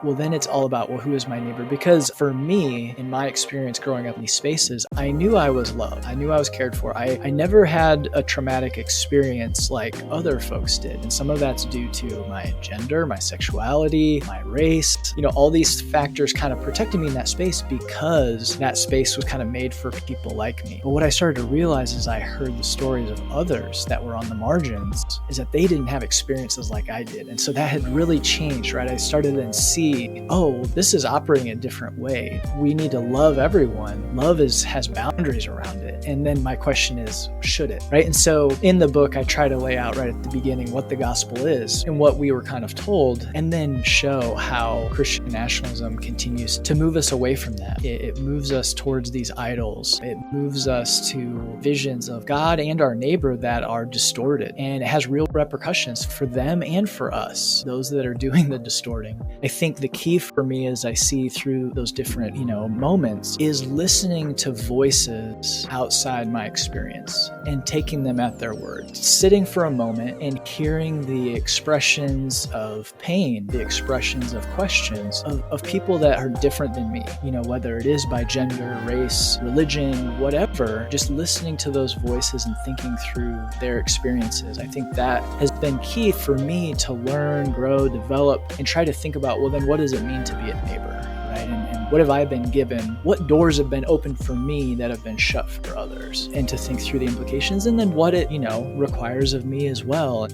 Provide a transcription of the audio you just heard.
well, then it's all about, well, who is my neighbor? Because for me, in my experience growing up in these spaces, I knew I was loved. I knew I was cared for. I never had a traumatic experience like other folks did. And some of that's due to my gender, my sexuality, my race, all these factors kind of protected me in that space because that space was kind of made for people like me. But what I started to realize as I heard the stories of others that were on the margins is that they didn't have experiences like I did. And so that had really changed, right? I started to then see, this is operating a different way. We need to love everyone. Love has boundaries around it. And then my question is, should it, right? And so in the book, I try to lay out right at the beginning what the gospel is and what we were kind of told, and then show how Christian nationalism continues to move us away from that. It moves us towards these idols. It moves us to visions of God and our neighbor that are distorted. And it has real repercussions for them and for us, those that are doing the distorting. I think the key for me as I see through those different, moments is listening to voices outside my experience and taking them at their word. Sitting for a moment and hearing the expressions of pain, the expressions of questions of people that are different than me, whether it is by gender, race, religion, whatever, just listening to those voices and thinking through their experiences. I think that has been key for me to learn, grow, develop, and try to think about, well, then what does it mean to be a neighbor, right? And what have I been given? What doors have been opened for me that have been shut for others? And to think through the implications and then what it, requires of me as well.